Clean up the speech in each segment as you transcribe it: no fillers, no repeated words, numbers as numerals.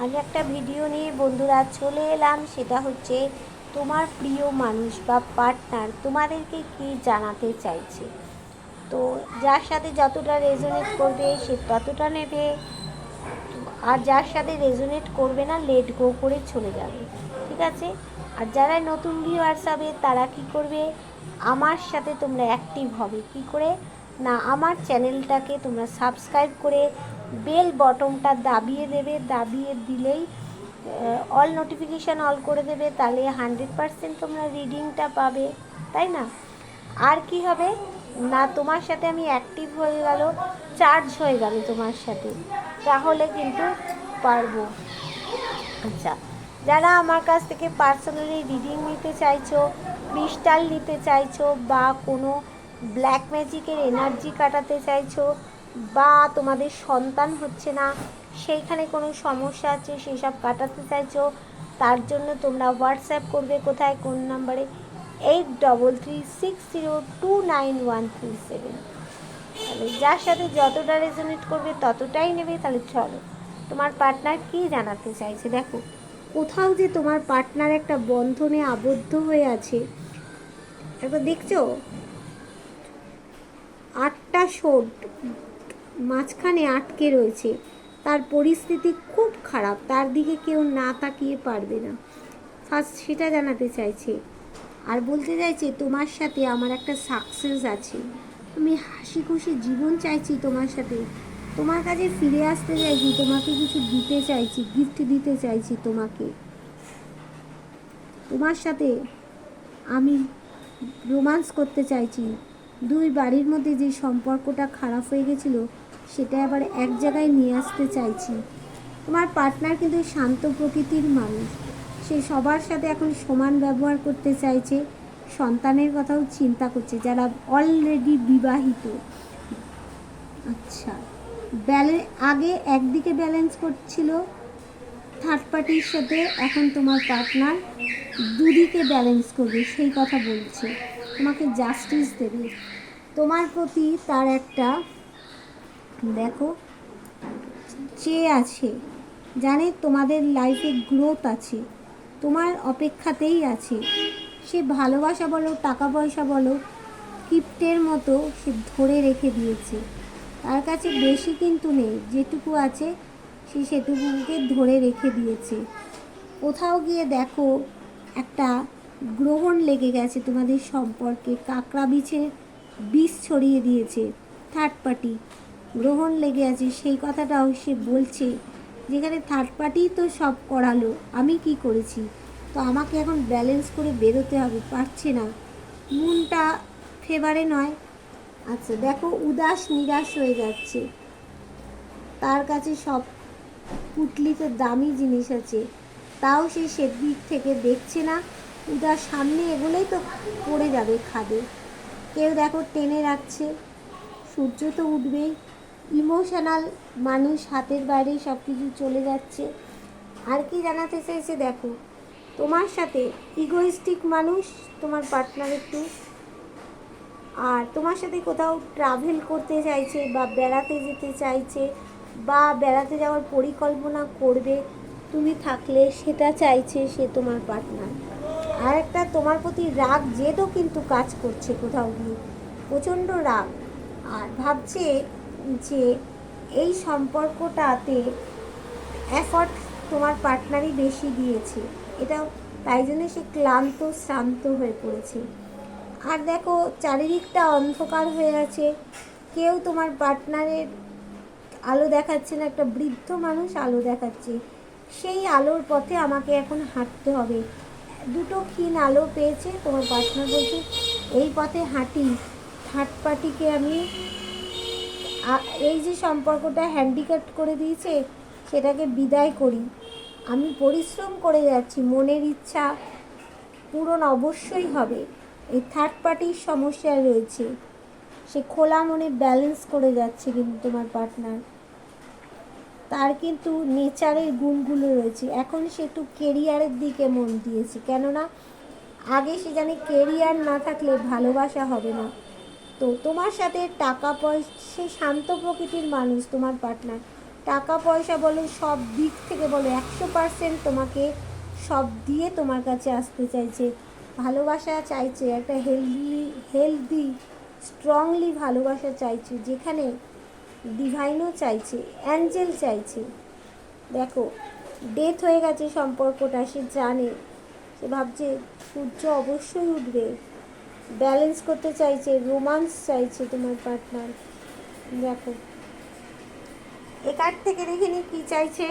আজ একটা ভিডিও নিয়ে বন্ধুরা চলে এলাম। সেটা হচ্ছে তোমার প্রিয় মানুষ বা পার্টনার তোমাদেরকে কি জানাতে চাইছে। তো যার সাথে যতটা রেজোনেট করবে সে ততটা নেবে, আর যার সাথে রেজোনেট করবে না লেট গো করে চলে যাবে, ঠিক আছে। আর যারা নতুন ভিউয়ার্স হবে তারা কি করবে, আমার সাথে তোমরা অ্যাক্টিভ হবে কি করে না, আমার চ্যানেলটাকে তোমরা সাবস্ক্রাইব করে বেল বটনটা দাবিয়ে দেবে। দাবিয়ে দিলেই অল নোটিফিকেশান অল করে দেবে, তাহলে 100% তোমরা রিডিংটা পাবে, তাই না। আর কি হবে না, তোমার সাথে আমি অ্যাক্টিভ হয়ে গেল, চার্জ হয়ে গেল তোমার সাথে, তাহলে কিন্তু পারবো। আচ্ছা, যারা আমার কাছ থেকে পার্সোনালি রিডিং নিতে চাইছো, ক্রিস্টাল নিতে চাইছো, বা কোনো ব্ল্যাক ম্যাজিকের এনার্জি কাটাতে চাইছো, বা তোমাদের সন্তান হচ্ছে না সেইখানে কোনো সমস্যা আছে সেই সব কাটাতে চাইছো, তার জন্য তোমরা হোয়াটসঅ্যাপ করবে কোথায়, কোন নাম্বারে 8336029137। তাহলে যার সাথে যতটা রেজোনেট করবে ততটাই নেবে। তাহলে চলো, তোমার পার্টনার কী জানাতে চাইছে দেখো। কোথাও যে তোমার পার্টনার একটা বন্ধনে আবদ্ধ হয়ে আছে, একবার দেখছো 8টা শোট মাঝখানে আটকে রয়েছে, তার পরিস্থিতি খুব খারাপ, তার দিকে কেউ না তাকিয়ে পারবে না, ফার্স্ট সেটা জানাতে চাইছে। আর বলতে চাইছে তোমার সাথে আমার একটা সাকসেস আছে, আমি হাসি খুশি জীবন চাইছি তোমার সাথে, তোমার কাছে ফিরে আসতে চাইছি, তোমাকে কিছু দিতে চাইছি, গিফট দিতে চাইছি তোমাকে, তোমার সাথে আমি রোম্যান্স করতে চাইছি। দুই বাড়ির মধ্যে যে সম্পর্কটা খারাপ হয়ে গেছিলো সেটা আবার এক জায়গায় নিয়ে আসতে চাইছি। তোমার পার্টনার কিন্তু শান্ত প্রকৃতির মানুষ, সে সবার সাথে এখন সমান ব্যবহার করতে চাইছে, সন্তানের কথাও চিন্তা করছে যারা অলরেডি বিবাহিত। আচ্ছা, আগে একদিকে ব্যালেন্স করছিল থার্ড পার্টির সাথে, এখন তোমার পার্টনার দুদিকে ব্যালেন্স করবে সেই কথা বলছে, তোমাকে জাস্টিস দেবে। তোমার প্রতি তার একটা দেখো চেয়ে আছে, জানে তোমাদের লাইফে গ্রোথ আছে, তোমার অপেক্ষাতেই আছে। সে ভালোবাসা বলো, টাকা পয়সা বলো, গিফটের মতো সে ধরে রেখে দিয়েছে, তার কাছে বেশি কিন্তু নেই, যেটুকু আছে সে সেটুকুকে ধরে রেখে দিয়েছে। কোথাও গিয়ে দেখো একটা গ্রহণ লেগে গেছে তোমাদের সম্পর্কে, কাঁকড়া বিষ ছড়িয়ে দিয়েছে থার্ড পার্টি, গ্রহণ লেগে আছে, সেই কথাটাও সে বলছে, যেখানে থার্ড পার্টি তো সব করালো, আমি কি করেছি, তো আমাকে এখন ব্যালেন্স করে বেরোতে হবে, পারছে না, মনটা ফেভারে নয়। আচ্ছা দেখো, উদাস নিরাশ হয়ে যাচ্ছে, তার কাছে সব পুটলিতে দামি জিনিস আছে, তাও সে সেদিক থেকে দেখছে না, উদাস, সামনে এগোলেই তো পড়ে যাবে খাদে। কেউ দেখো টেনে রাখছে, সূর্য তো উঠবেই। ইমোশনাল মানুষ, হাতের বাইরে সব কিছু চলে যাচ্ছে। আর কি জানাতে চাইছে দেখো, তোমার সাথে ইগোইস্টিক মানুষ তোমার পার্টনার একটু, আর তোমার সাথে কোথাও ট্রাভেল করতে চাইছে বা বেড়াতে যেতে চাইছে, বা বেড়াতে যাওয়ার পরিকল্পনা করবে তুমি থাকলে, সেটা চাইছে সে তোমার পার্টনার। আর একটা তোমার প্রতি রাগ জেদও কিন্তু কাজ করছে কোথাও গিয়ে, প্রচণ্ড রাগ, আর ভাবছে যে এই সম্পর্কটাতে এফর্ট তোমার পার্টনারই বেশি দিয়েছে, এটাও তাই জন্য সে ক্লান্ত শ্রান্ত হয়ে পড়েছে। আর দেখো চারিদিকটা অন্ধকার হয়ে আছে, কেউ তোমার পার্টনারের আলো দেখাচ্ছে না, একটা বৃদ্ধ মানুষ আলো দেখাচ্ছে, সেই আলোর পথে আমাকে এখন হাঁটতে হবে। দুটো ক্ষীণ আলো পেয়েছে তোমার পার্টনার, বলছে এই পথে হাঁটি, থার্ড পার্টিকে আমি এই যে সম্পর্কটা হ্যান্ডিক্যাপ করে দিয়েছে সেটাকে বিদায় করি, আমি পরিশ্রম করে যাচ্ছি, মনের ইচ্ছা পূরণ অবশ্যই হবে। এই থার্ড পার্টির সমস্যা রয়েছে, সে খোলা মনে ব্যালেন্স করে যাচ্ছে, কিন্তু তোমার পার্টনার তার কিন্তু নেচারের গুণগুলো রয়েছে, এখন সে একটু কেরিয়ারের দিকে মন দিয়েছে, কেননা আগে সে জানে কেরিয়ার না থাকলে ভালোবাসা হবে না। তো তোমার সাথে টাকা পয়সা, সে শান্ত প্রকৃতির মানুষ তোমার পার্টনার, টাকা পয়সা বলো, সব দিক থেকে বলো, 100% তোমাকে সব দিয়ে তোমার কাছে আসতে চাইছে, ভালোবাসা চাইছে, একটা হেলদি স্ট্রংলি ভালোবাসা চাইছে, যেখানে ডিভাইনও চাইছে, অ্যাঞ্জেল চাইছে। দেখো, ডেথ হয়ে গেছে সম্পর্কটা, সে জানে, সে ভাবছে সূর্য অবশ্যই উঠবে, ব্যালেন্স করতে চাইছে, রোমান্স চাইছে তোমার পার্টনার। দেখো, একার থেকে দেখে নি কী চাইছে,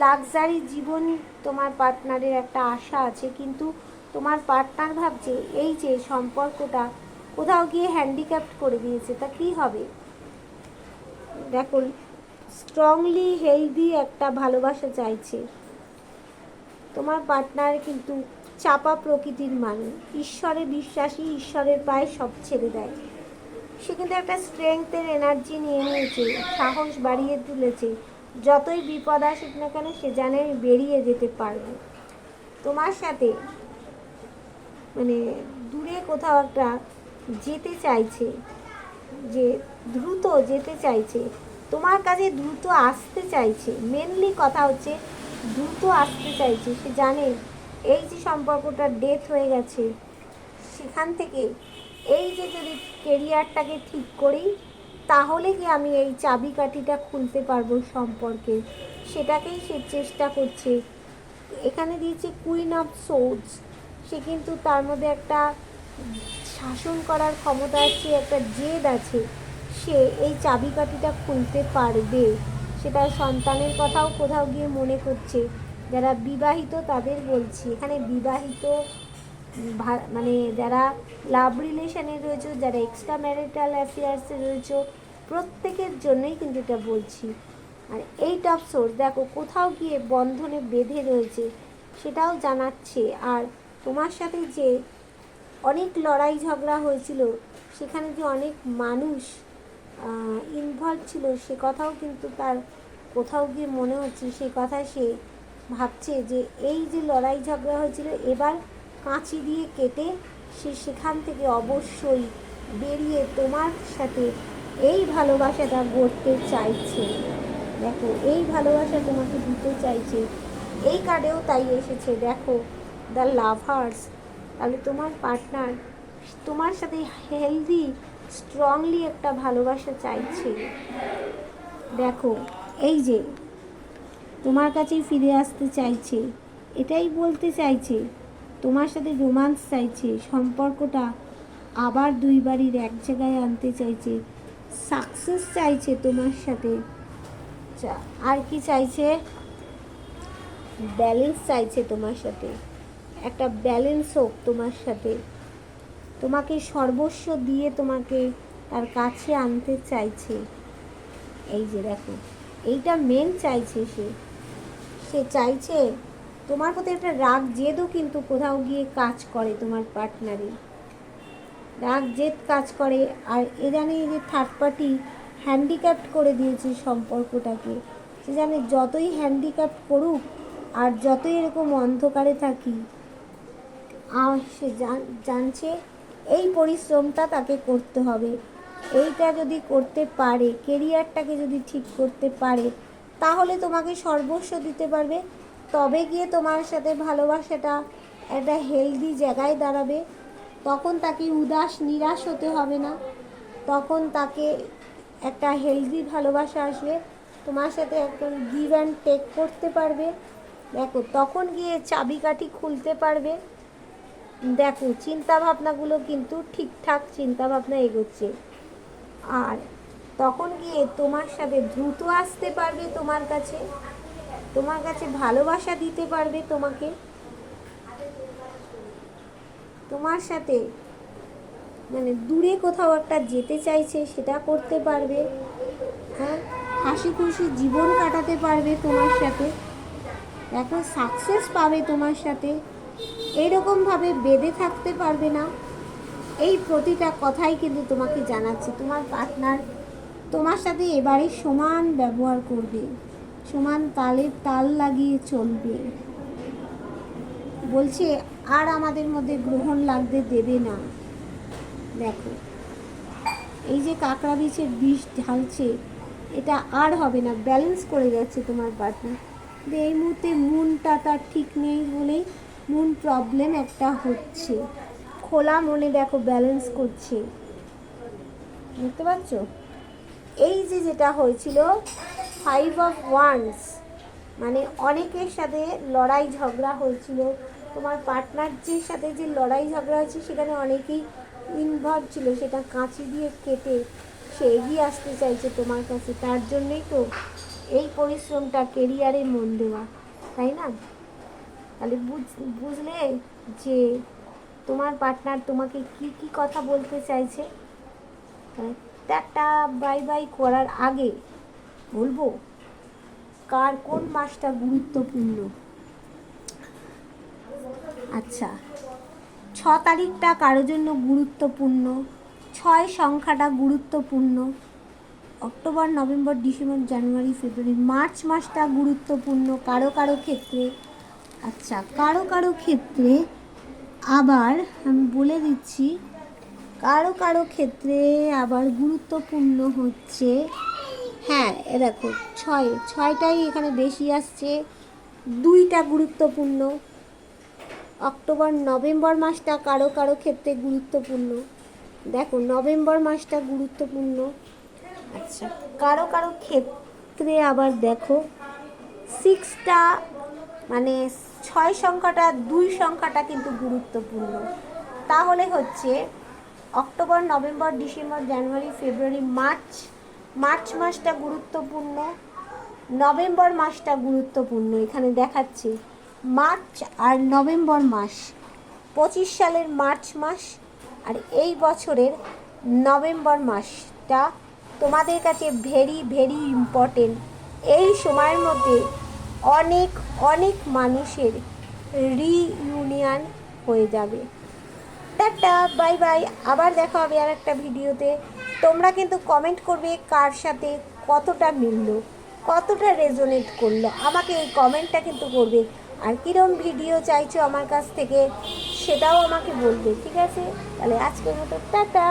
লাক্সারি জীবন তোমার পার্টনারের একটা আশা আছে, কিন্তু তোমার পার্টনার ভাবছে এই যে সম্পর্কটা কোথাও গিয়ে হ্যান্ডিক্যাপ্ট করে দিয়েছে, তা কী হবে। দেখো, স্ট্রংলি হেলদি একটা ভালোবাসা চাইছে তোমার পার্টনার, কিন্তু চাপা প্রকৃতির মানুষ, ঈশ্বরে বিশ্বাসী, ঈশ্বরের পায়ে সব ছেড়ে দেয়। সে কিন্তু একটা স্ট্রেংথের এনার্জি নিয়ে নিয়েছে, সাহস বাড়িয়ে তুলেছে, যতই বিপদ আসুক না কেন সে জানে আমি বেরিয়ে যেতে পারবো। তোমার সাথে মানে দূরে কোথাও একটা যেতে চাইছে, যে দ্রুত যেতে চাইছে, তোমার কাছে দ্রুত আসতে চাইছে। মেনলি কথা হচ্ছে দ্রুত আসতে চাইছে। সে জানে এই যে সম্পর্কটা ডেথ হয়ে গেছে, সেখান থেকে এই যে যদি কেরিয়ারটাকে ঠিক করি, তাহলে কি আমি এই চাবিকাঠিটা খুলতে পারবো সম্পর্কে, সেটাকেই সে চেষ্টা করছে। এখানে দিয়েছে কুইন অফ সোর্ডস, সে কিন্তু তার মধ্যে একটা শাসন করার ক্ষমতা আছে, একটা জেদ আছে, সে এই চাবিকাঠিটা খুলতে পারবে। সেটা সন্তানের কথাও কোথাও গিয়ে মনে করছে। যারা বিবাহিত তাদের বলছি, এখানে বিবাহিত মানে যারা লাভ রিলেশনে রয়েছে, যারা এক্সট্রা ম্যারিটাল অ্যাফেয়ার্সে রয়েছে, প্রত্যেকের জন্যই কিন্তু এটা বলছি। আর এইট অফ সোর্স, দেখো কোথাও গিয়ে বন্ধনে বেঁধে রয়েছে, সেটাও জানাচ্ছে। আর তোমার সাথে যে অনেক লড়াই ঝগড়া হয়েছিল, সেখানে যে অনেক মানুষ ইনভলভ ছিল, সে কথাও কিন্তু তার কোথাও গিয়ে মনে হচ্ছে, সে কথা সে ভাবছে যে এই যে লড়াই ঝগড়া হয়েছিল, এবার কাঁচি দিয়ে কেটে সে সেখান থেকে অবশ্যই বেরিয়ে তোমার সাথে এই ভালোবাসাটা গড়তে চাইছে। দেখো, এই ভালোবাসা তোমাকে দিতে চাইছে। এই কার্ডেও তাই এসেছে, দেখো, দ্য লাভার্স। তাহলে তোমার পার্টনার তোমার সাথে হেলদি স্ট্রংলি একটা ভালোবাসা চাইছে। দেখো, এই যে তোমার কাছেই ফিরে আসতে চাইছে, এটাই বলতে চাইছে, তোমার সাথে রোমান্স চাইছে, সম্পর্কটা আবার দুই বাড়ির এক জায়গায় আনতে চাইছে, সাকসেস চাইছে তোমার সাথে। আর কি চাইছে, ব্যালেন্স চাইছে তোমার সাথে, একটা ব্যালেন্স হোক তোমার সাথে, তোমাকে সর্বস্ব দিয়ে তোমাকে তার কাছে আনতে চাইছে। এই যে দেখো, এইটা মেন চাইছে সে চাইছে তোমার প্রতি একটা রাগ জেদও কিন্তু কোথাও গিয়ে কাজ করে তোমার পার্টনারে, রাগ জেদ কাজ করে। আর এ জানে যে থার্ড পার্টি হ্যান্ডিক্যাপ্ট করে দিয়েছে সম্পর্কটাকে, সে জানে যতই হ্যান্ডিক্যাপ্ট করুক আর যতই এরকম অন্ধকারে থাকি, সে জানছে এই পরিশ্রমটা তাকে করতে হবে। এইটা যদি করতে পারে, কেরিয়ারটাকে যদি ঠিক করতে পারে, তাহলে তোমাকে সর্বস্ব দিতে পারবে। তবে গিয়ে তোমার সাথে ভালোবাসাটা একটা হেলদি জায়গায় দাঁড়াবে। তখন তাকে উদাস নিরাশ হতে হবে না, তখন তাকে একটা হেলদি ভালোবাসা আসবে, তোমার সাথে একদম গিভ অ্যান্ড টেক করতে পারবে। দেখো, তখন গিয়ে চাবিকাঠি খুলতে পারবে। দেখো, চিন্তাভাবনাগুলো কিন্তু ঠিকঠাক চিন্তাভাবনা এগোচ্ছে। আর তখন গিয়ে তোমার সাথে দ্রুত আসতে পারবে, তোমার কাছে ভালোবাসা দিতে পারবে, তোমার সাথে মানে দূরে কোথাও একটা যেতে চাইছে, সেটা করতে পারবে। হ্যাঁ, হাসি খুশি জীবন কাটাতে পারবে তোমার সাথে। দেখো, সাকসেস পাবে তোমার সাথে, এইরকমভাবে বেঁধে থাকতে পারবে না। এই প্রতিটা কথাই কিন্তু তোমাকে জানাচ্ছি, তোমার পার্টনার তোমার সাথে এবারে সমান ব্যবহার করবে, সমান তালে তাল লাগিয়ে চলবে। বলছে আর আমাদের মধ্যে গ্রহণ লাগতে দেবে না। দেখো, এই যে কাঁকড়া বীজের বিষ ঢালছে, এটা আর হবে না, ব্যালেন্স করে যাচ্ছে তোমার পার্টনার। এই মুহূর্তে মনটা তার ঠিক নেই বলেই মন প্রবলেম একটা হচ্ছে। খোলা মনে দেখো ব্যালেন্স করছে, বুঝতে পারছো? এই যে যেটা হয়েছিল 5 অফ ওয়ান্স, মানে অনেকের সাথে লড়াই ঝগড়া হয়েছিল। তোমার পার্টনারদের সাথে যে লড়াই ঝগড়া হয়েছে সেখানে অনেকেই ইনভলভ ছিল, সেটা কাঁচি দিয়ে কেটে সে এগিয়ে আসতে চাইছে তোমার কাছে। তার জন্যই তো এই পরিশ্রমটা, কেরিয়ারে মন দেওয়া, তাই না? তাহলে বুঝলে যে তোমার পার্টনার তোমাকে কি কি কথা বলতে চাইছে। টাটা বাই বাই করার আগে বলবো কার কোন মাসটা গুরুত্বপূর্ণ। আচ্ছা, 6 তারিখটা কারো জন্য গুরুত্বপূর্ণ, 6 সংখ্যাটা গুরুত্বপূর্ণ, অক্টোবর, নভেম্বর, ডিসেম্বর, জানুয়ারি, ফেব্রুয়ারি, মার্চ মাসটা গুরুত্বপূর্ণ কারো কারো ক্ষেত্রে। আচ্ছা, কারো কারো ক্ষেত্রে আবার আমি বলে দিচ্ছি, কারো কারো ক্ষেত্রে আবার গুরুত্বপূর্ণ হচ্ছে, হ্যাঁ এ দেখো 6টাই এখানে বেশি আসছে। 2টা গুরুত্বপূর্ণ, অক্টোবর নভেম্বর মাসটা কারো কারো ক্ষেত্রে গুরুত্বপূর্ণ। দেখো নভেম্বর মাসটা গুরুত্বপূর্ণ। আচ্ছা, কারো কারো ক্ষেত্রে আবার দেখো 6টা, মানে 6 সংখ্যাটা, 2 সংখ্যাটা কিন্তু গুরুত্বপূর্ণ। তাহলে হচ্ছে অক্টোবর, নভেম্বর, ডিসেম্বর, জানুয়ারি, ফেব্রুয়ারি, মার্চ মাসটা গুরুত্বপূর্ণ, নভেম্বর মাসটা গুরুত্বপূর্ণ। এখানে দেখাচ্ছে মার্চ আর নভেম্বর মাস, 25 সালের মার্চ মাস আর এই বছরের নভেম্বর মাসটা তোমাদের কাছে ভেরি ভেরি ইম্পর্টেন্ট। এই সময়ের মধ্যে অনেক অনেক মানুষের রিইউনিয়ন হয়ে যাবে। টাটা বাই বাই, আবার দেখা হবে আর একটা ভিডিওতে। তোমরা কিন্তু কমেন্ট করবে কার সাথে কতটা মিলল, কতটা রেজোনেট করলো, আমাকে এই কমেন্টটা কিন্তু করবে। আর কীরকম ভিডিও চাইছো আমার কাছ থেকে সেটাও আমাকে বলবে, ঠিক আছে? তাহলে আজকের মতো টাটা।